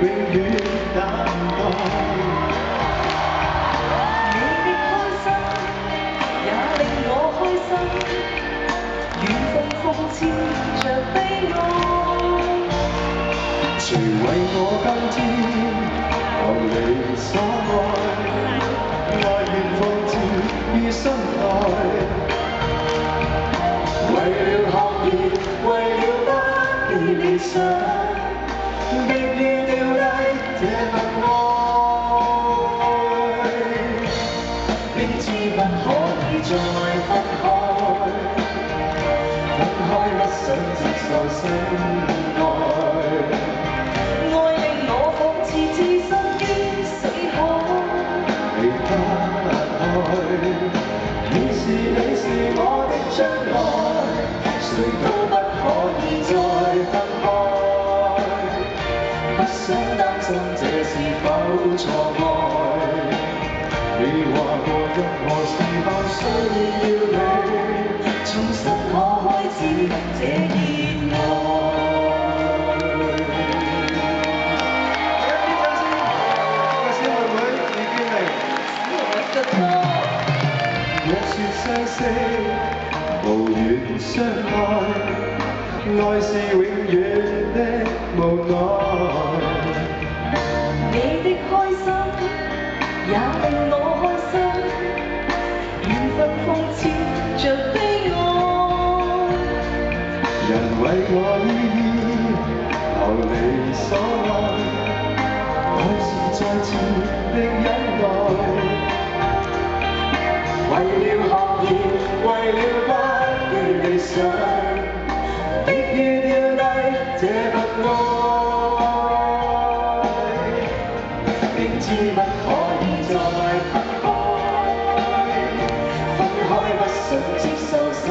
永遠等待。你的開心也令我開心，緣分諷刺着悲哀。誰為我今天流離所愛？愛願放置於心內。為了學業，為了不被理想，迫於掉低這份愛，明知不可以再分開，分開不想接受心愛。愛令我仿似置身於死海，離不開。你是我的將來，誰都不可以再分開。不想擔心這是否錯愛。你話過任何時候需要你，重新可開始這熱愛。若說相識無緣相愛，愛是永遠的無奈。你的開心也令我開心，緣分諷刺着悲哀。人為我依依流離所愛，愛是再次的忍耐。為了學業，為了不被理想，迫於掉低這份愛，明知不可以再分開，分開不想接受心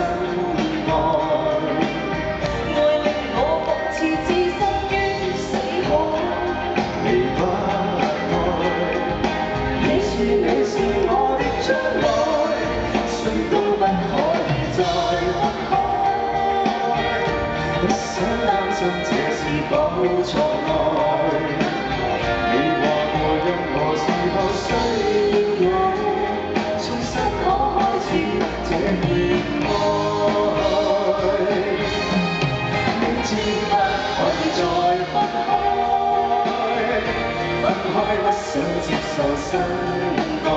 愛。愛令我仿似置身於死海，離不開。你是我的將來，誰都不可以再分開。不想擔心這是否錯愛。你話過任何時候需要你，重新可開始這熱愛。明知不可以再分開，分開不想接受新愛。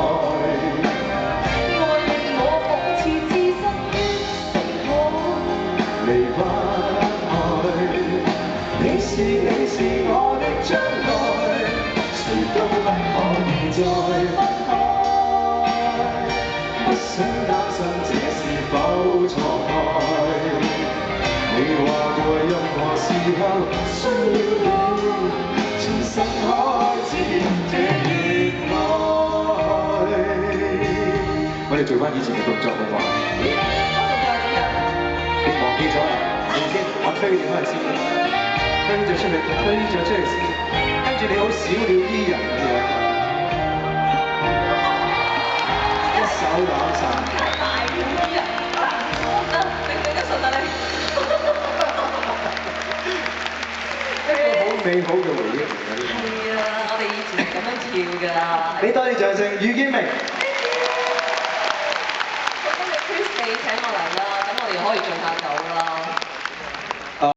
愛令我仿似置身於死海，離不開。你是我的將來，誰都不可以再分開。不想擔心這是否錯愛。你話過任何時候需要你，重新開始這熱愛。我哋做返以前嘅動作好唔好？你忘記咗啦？你先，我推你開始先，推咗出嚟，推咗出嚟先，跟住你好小鳥依人咁樣，一手攬晒。大鳥依人，你得順啦你。一個好美好嘅回憶嚟嘅呢個。係啊，我哋以前係咁樣跳㗎。俾多啲掌聲，余堅明。今日 Chris 你請我嚟啦，咁我哋可以聚下舊啦。